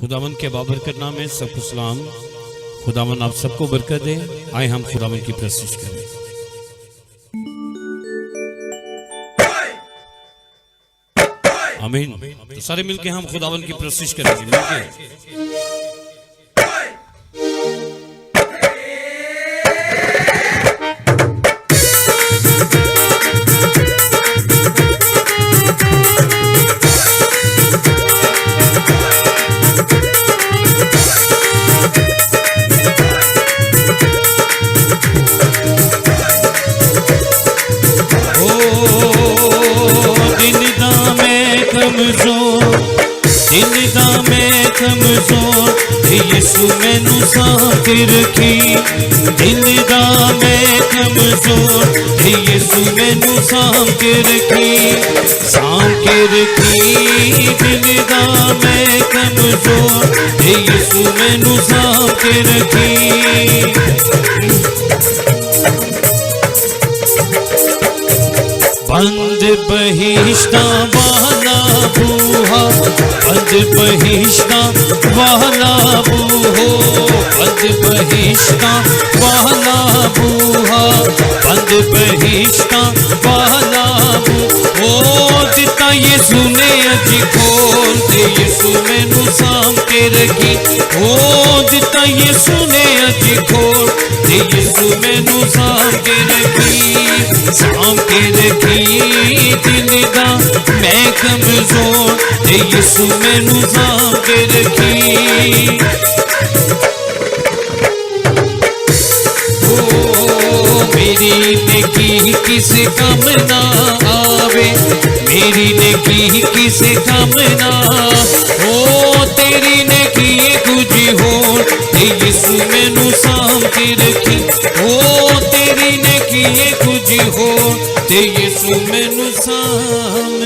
खुदावन के बाबरकत नाम में सबको सलाम। खुदावन आप सबको बरकत दे। आए हम खुदावन की प्रशंसा करें। आमीन। तो सारे मिलके हम खुदावन की प्रशंसा करेंगे मिलके। यीशु मैनू सांभ रखी, दिल दा मैं कमजोर, यीशु मैनू सांभ रखी, सांभ रखी, दिल दा मैं कमजोर, यीशु मैनू सांभ रखी। बंद बहिश्ता वाला बूहा, बंद बहिश्ता वाला बूहो, बंद बहिश्ता वाला बूहा, बंद बहिश्ता वाला बूहो। दिता यीशु ने अज खोल ते यीशु मैनू सांभ के रखी, ओ दिता यीशु ने अज खोल ते यीशु मैनू सांभ के रखी, सांभ के रखी, दिल दा मैं कमजोर, ते यीशु मैनू सांभ के रखी। मेरी नेकी किस काम ना आवे, मेरी नेकी किस काम ना, ओ तेरी नेकी कुछ हो, ते यीशु मैनू सांभ के रखी, ओ तेरी नेकी कुछ हो, ते यीशु मैनू सांभ